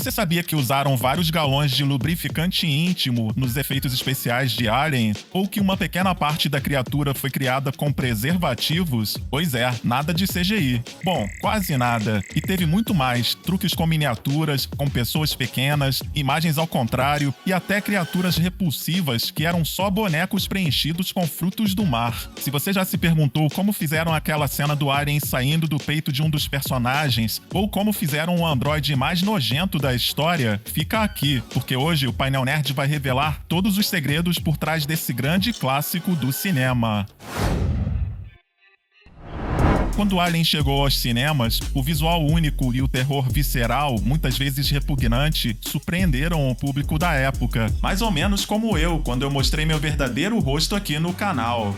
Você sabia que usaram vários galões de lubrificante íntimo nos efeitos especiais de Alien? Ou que uma pequena parte da criatura foi criada com preservativos? Pois é, nada de CGI. Bom, quase nada. E teve muito mais, truques com miniaturas, com pessoas pequenas, imagens ao contrário e até criaturas repulsivas que eram só bonecos preenchidos com frutos do mar. Se você já se perguntou como fizeram aquela cena do Alien saindo do peito de um dos personagens, ou como fizeram o androide mais nojento da história, fica aqui, porque hoje o Painel Nerd vai revelar todos os segredos por trás desse grande clássico do cinema. Quando Alien chegou aos cinemas, o visual único e o terror visceral, muitas vezes repugnante, surpreenderam o público da época. Mais ou menos como eu, quando eu mostrei meu verdadeiro rosto aqui no canal.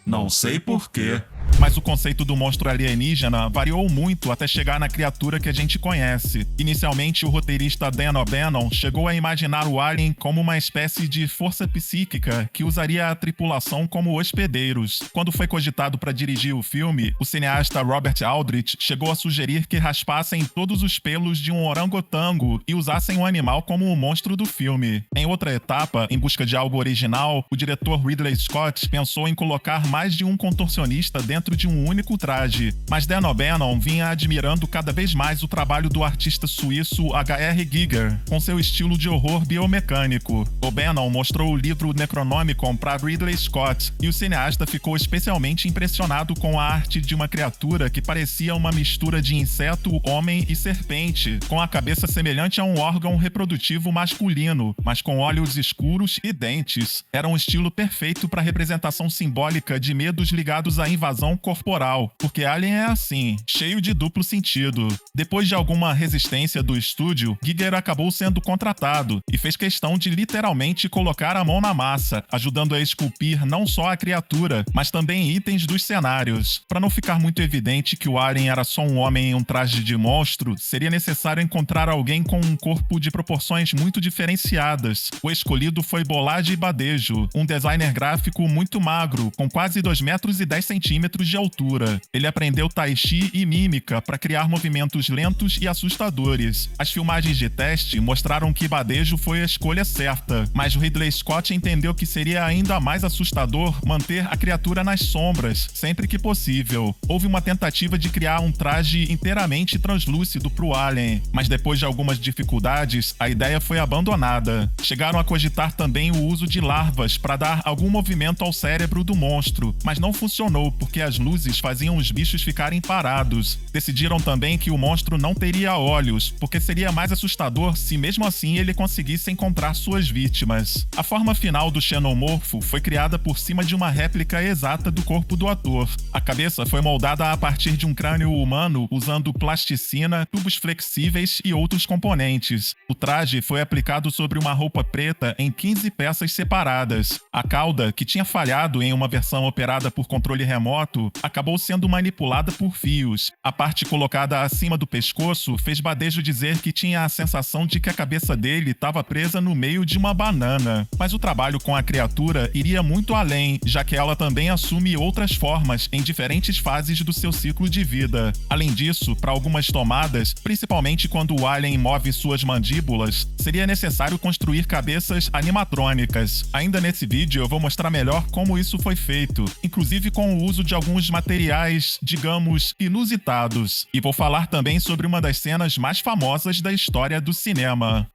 Não sei porquê. Mas o conceito do monstro alienígena variou muito até chegar na criatura que a gente conhece. Inicialmente, o roteirista Dan O'Bannon chegou a imaginar o Alien como uma espécie de força psíquica que usaria a tripulação como hospedeiros. Quando foi cogitado para dirigir o filme, o cineasta Robert Aldrich chegou a sugerir que raspassem todos os pelos de um orangotango e usassem o animal como o monstro do filme. Em outra etapa, em busca de algo original, o diretor Ridley Scott pensou em colocar mais de um contorcionista dentro de um único traje, mas Dan O'Bannon vinha admirando cada vez mais o trabalho do artista suíço H.R. Giger, com seu estilo de horror biomecânico. O'Bannon mostrou o livro Necronomicon para Ridley Scott, e o cineasta ficou especialmente impressionado com a arte de uma criatura que parecia uma mistura de inseto, homem e serpente, com a cabeça semelhante a um órgão reprodutivo masculino, mas com olhos escuros e dentes. Era um estilo perfeito para representação simbólica de medos ligados à invasão corporal, porque Alien é assim, cheio de duplo sentido. Depois de alguma resistência do estúdio, Giger acabou sendo contratado e fez questão de literalmente colocar a mão na massa, ajudando a esculpir não só a criatura, mas também itens dos cenários. Para não ficar muito evidente que o Alien era só um homem em um traje de monstro, seria necessário encontrar alguém com um corpo de proporções muito diferenciadas. O escolhido foi Bolage Badejo, um designer gráfico muito magro, com quase 2,10 metros de altura. Ele aprendeu tai chi e mímica para criar movimentos lentos e assustadores. As filmagens de teste mostraram que Badejo foi a escolha certa, mas Ridley Scott entendeu que seria ainda mais assustador manter a criatura nas sombras, sempre que possível. Houve uma tentativa de criar um traje inteiramente translúcido para o Alien, mas depois de algumas dificuldades, a ideia foi abandonada. Chegaram a cogitar também o uso de larvas para dar algum movimento ao cérebro do monstro, mas não funcionou porque as luzes faziam os bichos ficarem parados. Decidiram também que o monstro não teria olhos, porque seria mais assustador se mesmo assim ele conseguisse encontrar suas vítimas. A forma final do xenomorfo foi criada por cima de uma réplica exata do corpo do ator. A cabeça foi moldada a partir de um crânio humano usando plasticina, tubos flexíveis e outros componentes. O traje foi aplicado sobre uma roupa preta em 15 peças separadas. A cauda, que tinha falhado em uma versão operada por controle remoto, acabou sendo manipulada por fios. A parte colocada acima do pescoço fez Badejo dizer que tinha a sensação de que a cabeça dele estava presa no meio de uma banana. Mas o trabalho com a criatura iria muito além, já que ela também assume outras formas em diferentes fases do seu ciclo de vida. Além disso, para algumas tomadas, principalmente quando o Alien move suas mandíbulas, seria necessário construir cabeças animatrônicas. Ainda nesse vídeo eu vou mostrar melhor como isso foi feito, inclusive com o uso de alguns materiais, digamos, inusitados. E vou falar também sobre uma das cenas mais famosas da história do cinema.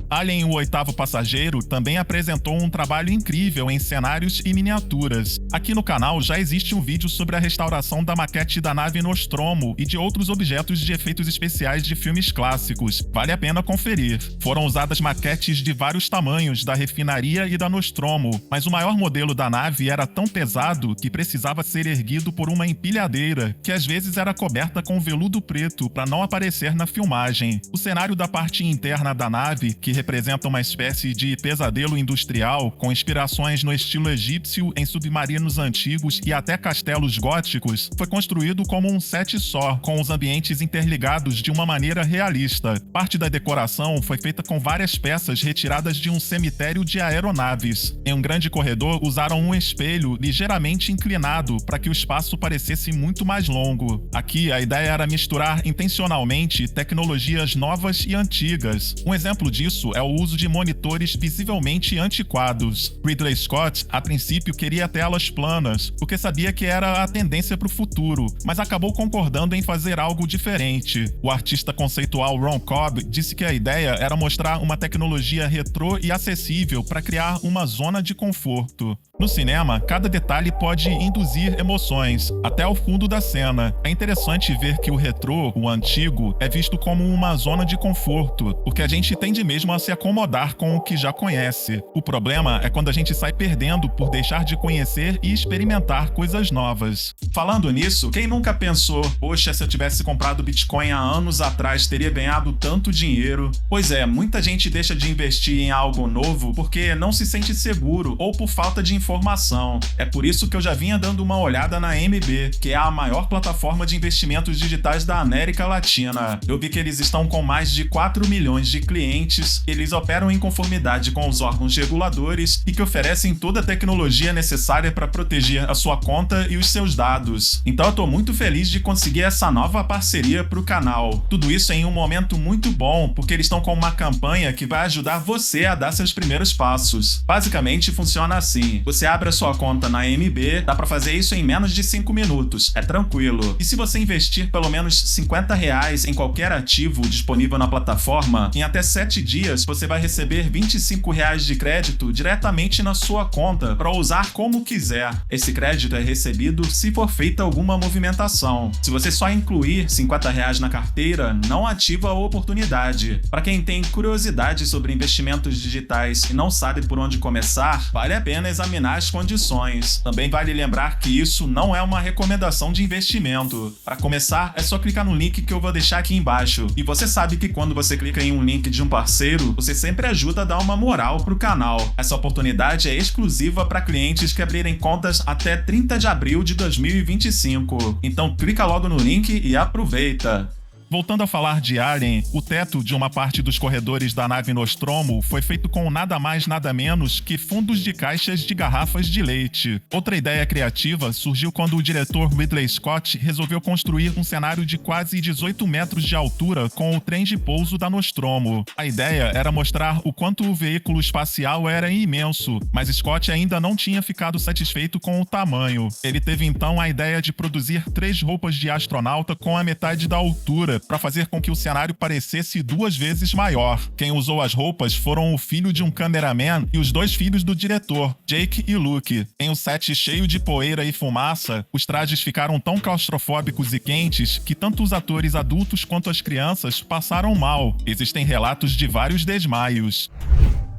Alien, o Oitavo Passageiro, também apresentou um trabalho incrível em cenários e miniaturas. Aqui no canal já existe um vídeo sobre a restauração da maquete da nave Nostromo e de outros objetos de efeitos especiais de filmes clássicos. Vale a pena conferir. Foram usadas maquetes de vários tamanhos da refinaria e da Nostromo, mas o maior modelo da nave era tão pesado que precisava ser erguido por uma empilhadeira, que às vezes era coberta com veludo preto para não aparecer na filmagem. O cenário da parte interna da nave, que representa uma espécie de pesadelo industrial com inspirações no estilo egípcio em submarinos antigos e até castelos góticos, foi construído como um set só, com os ambientes interligados de uma maneira realista. Parte da decoração foi feita com várias peças retiradas de um cemitério de aeronaves. Em um grande corredor, usaram um espelho ligeiramente inclinado para que o espaço parecesse muito mais longo. Aqui, a ideia era misturar intencionalmente tecnologias novas e antigas. Um exemplo disso é o uso de monitores visivelmente antiquados. Ridley Scott, a princípio, queria telas planas, porque sabia que era a tendência para o futuro, mas acabou concordando em fazer algo diferente. O artista conceitual Ron Cobb disse que a ideia era mostrar uma tecnologia retrô e acessível para criar uma zona de conforto. No cinema, cada detalhe pode induzir emoções, até o fundo da cena. É interessante ver que o retrô, o antigo, é visto como uma zona de conforto, porque a gente tende mesmo a se acomodar com o que já conhece. O problema é quando a gente sai perdendo por deixar de conhecer e experimentar coisas novas. Falando nisso, quem nunca pensou, poxa, se eu tivesse comprado Bitcoin há anos atrás, teria ganhado tanto dinheiro? Pois é, muita gente deixa de investir em algo novo porque não se sente seguro ou por falta de informação. É por isso que eu já vinha dando uma olhada na MB, que é a maior plataforma de investimentos digitais da América Latina. Eu vi que eles estão com mais de 4 milhões de clientes, eles operam em conformidade com os órgãos reguladores e que oferecem toda a tecnologia necessária para proteger a sua conta e os seus dados. Então eu tô muito feliz de conseguir essa nova parceria para o canal. Tudo isso em um momento muito bom, porque eles estão com uma campanha que vai ajudar você a dar seus primeiros passos. Basicamente funciona assim: você abre a sua conta na MB, dá para fazer isso em menos de 5 minutos, é tranquilo. E se você investir pelo menos R$50 em qualquer ativo disponível na plataforma, em até 7 dias você vai receber R$25 de crédito diretamente na sua conta para usar como quiser. Esse crédito é recebido se for feita alguma movimentação. Se você só incluir R$50 na carteira, não ativa a oportunidade. Para quem tem curiosidade sobre investimentos digitais e não sabe por onde começar, vale a pena examinar as condições. Também vale lembrar que isso não é uma recomendação de investimento. Para começar, é só clicar no link que eu vou deixar aqui embaixo. E você sabe que quando você clica em um link de um parceiro, você sempre ajuda a dar uma moral pro canal. Essa oportunidade é exclusiva para clientes que abrirem contas até 30 de abril de 2025. Então clica logo no link e aproveita! Voltando a falar de Alien, o teto de uma parte dos corredores da nave Nostromo foi feito com nada mais nada menos que fundos de caixas de garrafas de leite. Outra ideia criativa surgiu quando o diretor Ridley Scott resolveu construir um cenário de quase 18 metros de altura com o trem de pouso da Nostromo. A ideia era mostrar o quanto o veículo espacial era imenso, mas Scott ainda não tinha ficado satisfeito com o tamanho. Ele teve então a ideia de produzir 3 roupas de astronauta com a metade da altura, para fazer com que o cenário parecesse 2 vezes maior. Quem usou as roupas foram o filho de um cameraman e os 2 filhos do diretor, Jake e Luke. Em um set cheio de poeira e fumaça, os trajes ficaram tão claustrofóbicos e quentes que tanto os atores adultos quanto as crianças passaram mal. Existem relatos de vários desmaios.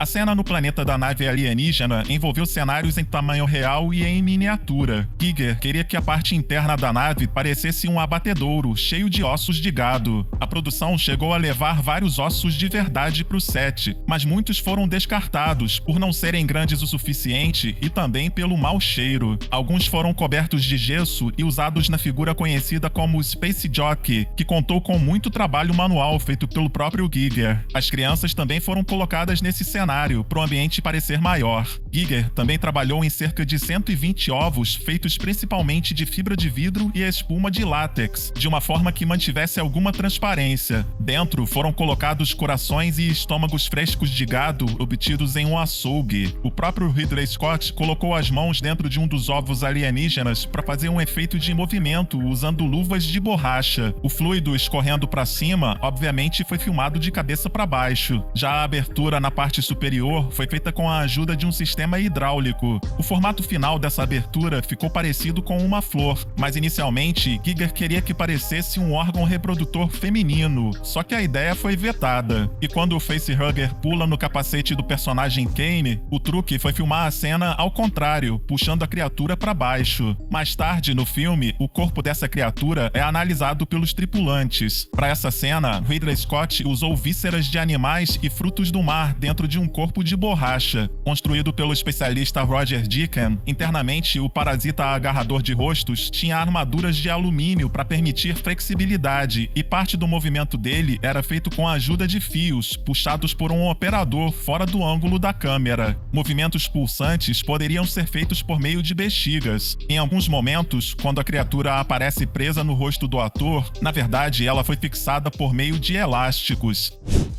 A cena no planeta da nave alienígena envolveu cenários em tamanho real e em miniatura. Giger queria que a parte interna da nave parecesse um abatedouro cheio de ossos de gado. A produção chegou a levar vários ossos de verdade para o set, mas muitos foram descartados por não serem grandes o suficiente e também pelo mau cheiro. Alguns foram cobertos de gesso e usados na figura conhecida como Space Jockey, que contou com muito trabalho manual feito pelo próprio Giger. As crianças também foram colocadas nesse cenário para o ambiente parecer maior. Giger também trabalhou em cerca de 120 ovos feitos principalmente de fibra de vidro e espuma de látex, de uma forma que mantivesse alguma transparência. Dentro foram colocados corações e estômagos frescos de gado obtidos em um açougue. O próprio Ridley Scott colocou as mãos dentro de um dos ovos alienígenas para fazer um efeito de movimento usando luvas de borracha. O fluido escorrendo para cima, obviamente, foi filmado de cabeça para baixo. Já a abertura na parte superior superior foi feita com a ajuda de um sistema hidráulico. O formato final dessa abertura ficou parecido com uma flor, mas inicialmente Giger queria que parecesse um órgão reprodutor feminino, só que a ideia foi vetada. E quando o facehugger pula no capacete do personagem Kane, o truque foi filmar a cena ao contrário, puxando a criatura para baixo. Mais tarde, no filme, o corpo dessa criatura é analisado pelos tripulantes. Para essa cena, Ridley Scott usou vísceras de animais e frutos do mar dentro de um corpo de borracha. Construído pelo especialista Roger Deakins, internamente o parasita agarrador de rostos tinha armaduras de alumínio para permitir flexibilidade, e parte do movimento dele era feito com a ajuda de fios, puxados por um operador fora do ângulo da câmera. Movimentos pulsantes poderiam ser feitos por meio de bexigas. Em alguns momentos, quando a criatura aparece presa no rosto do ator, na verdade ela foi fixada por meio de elásticos.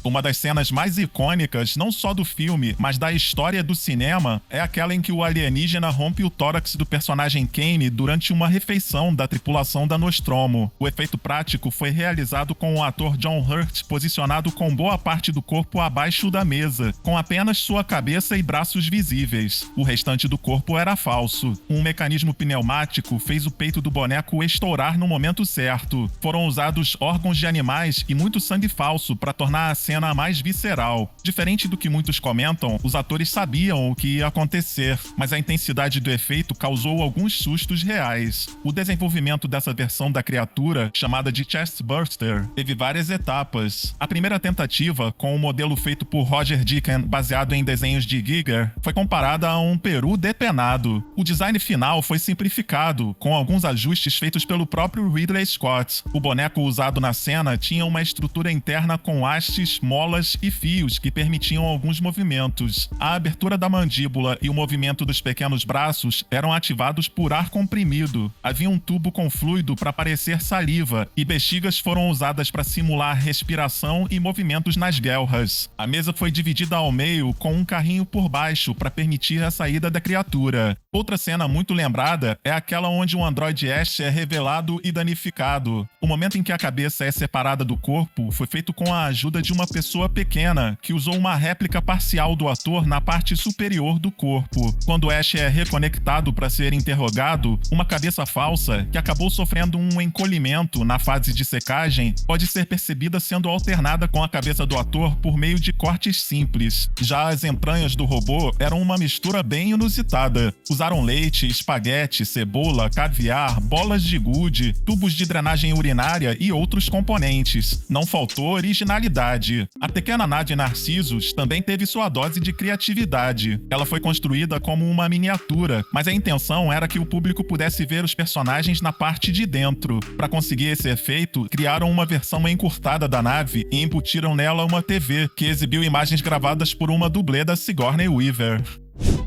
Uma das cenas mais icônicas, não só do filme, mas da história do cinema, é aquela em que o alienígena rompe o tórax do personagem Kane durante uma refeição da tripulação da Nostromo. O efeito prático foi realizado com o ator John Hurt posicionado com boa parte do corpo abaixo da mesa, com apenas sua cabeça e braços visíveis. O restante do corpo era falso. Um mecanismo pneumático fez o peito do boneco estourar no momento certo. Foram usados órgãos de animais e muito sangue falso para tornar a cena mais visceral. Diferente do que muitos comentam, os atores sabiam o que ia acontecer, mas a intensidade do efeito causou alguns sustos reais. O desenvolvimento dessa versão da criatura, chamada de Chestburster, teve várias etapas. A primeira tentativa, com o modelo feito por Roger Deakins baseado em desenhos de Giger, foi comparada a um peru depenado. O design final foi simplificado, com alguns ajustes feitos pelo próprio Ridley Scott. O boneco usado na cena tinha uma estrutura interna com hastes, molas e fios que permitiam alguns movimentos. A abertura da mandíbula e o movimento dos pequenos braços eram ativados por ar comprimido. Havia um tubo com fluido para parecer saliva, e bexigas foram usadas para simular respiração e movimentos nas guelras. A mesa foi dividida ao meio com um carrinho por baixo para permitir a saída da criatura. Outra cena muito lembrada é aquela onde o androide Ash é revelado e danificado. O momento em que a cabeça é separada do corpo foi feito com a ajuda de uma pessoa pequena, que usou uma réplica parcial do ator na parte superior do corpo. Quando Ash é reconectado para ser interrogado, uma cabeça falsa, que acabou sofrendo um encolhimento na fase de secagem, pode ser percebida sendo alternada com a cabeça do ator por meio de cortes simples. Já as entranhas do robô eram uma mistura bem inusitada. Usaram leite, espaguete, cebola, caviar, bolas de gude, tubos de drenagem urinária e outros componentes. Não faltou originalidade. A pequena nave Narcissus também teve sua dose de criatividade. Ela foi construída como uma miniatura, mas a intenção era que o público pudesse ver os personagens na parte de dentro. Para conseguir esse efeito, criaram uma versão encurtada da nave e embutiram nela uma TV, que exibiu imagens gravadas por uma dublê da Sigourney Weaver.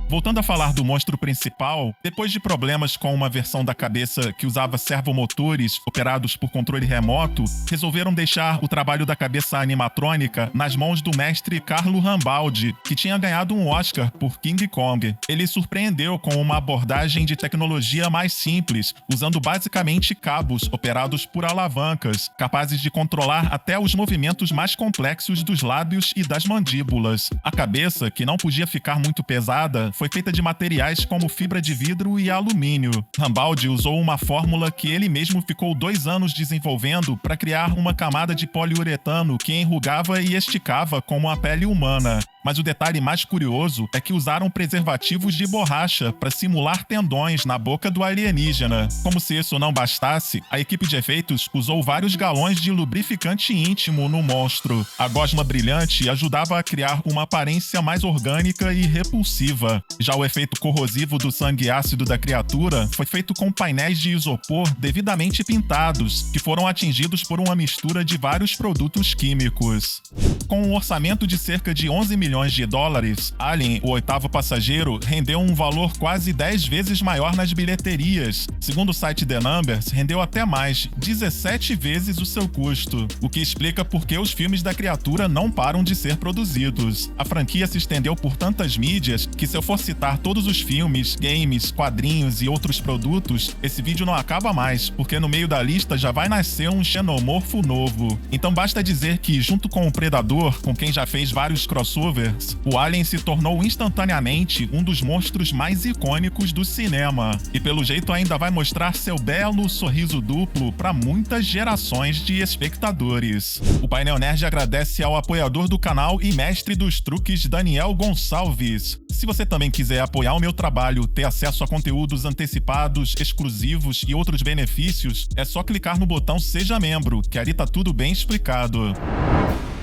Voltando a falar do monstro principal, depois de problemas com uma versão da cabeça que usava servomotores operados por controle remoto, resolveram deixar o trabalho da cabeça animatrônica nas mãos do mestre Carlo Rambaldi, que tinha ganhado um Oscar por King Kong. Ele surpreendeu com uma abordagem de tecnologia mais simples, usando basicamente cabos operados por alavancas, capazes de controlar até os movimentos mais complexos dos lábios e das mandíbulas. A cabeça, que não podia ficar muito pesada, foi feita de materiais como fibra de vidro e alumínio. Rambaldi usou uma fórmula que ele mesmo ficou 2 anos desenvolvendo para criar uma camada de poliuretano que enrugava e esticava como a pele humana. Mas o detalhe mais curioso é que usaram preservativos de borracha para simular tendões na boca do alienígena. Como se isso não bastasse, a equipe de efeitos usou vários galões de lubrificante íntimo no monstro. A gosma brilhante ajudava a criar uma aparência mais orgânica e repulsiva. Já o efeito corrosivo do sangue ácido da criatura foi feito com painéis de isopor devidamente pintados, que foram atingidos por uma mistura de vários produtos químicos. Com um orçamento de cerca de 11 milhões de dólares, Alien, o oitavo passageiro, rendeu um valor quase 10 vezes maior nas bilheterias. Segundo o site The Numbers, rendeu até mais, 17 vezes o seu custo, o que explica por que os filmes da criatura não param de ser produzidos. A franquia se estendeu por tantas mídias que, se eu for citar todos os filmes, games, quadrinhos e outros produtos, esse vídeo não acaba mais, porque no meio da lista já vai nascer um xenomorfo novo. Então basta dizer que, junto com o Predador, dublador com quem já fez vários crossovers, o Alien se tornou instantaneamente um dos monstros mais icônicos do cinema. E pelo jeito ainda vai mostrar seu belo sorriso duplo para muitas gerações de espectadores. O Painel Nerd agradece ao apoiador do canal e mestre dos truques Daniel Gonçalves. Se você também quiser apoiar o meu trabalho, ter acesso a conteúdos antecipados, exclusivos e outros benefícios, é só clicar no botão Seja Membro, que ali tá tudo bem explicado.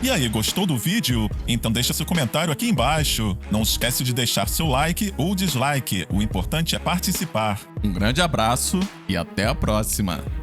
E aí, gostou do vídeo? Então deixa seu comentário aqui embaixo. Não esquece de deixar seu like ou dislike, o importante é participar. Um grande abraço e até a próxima!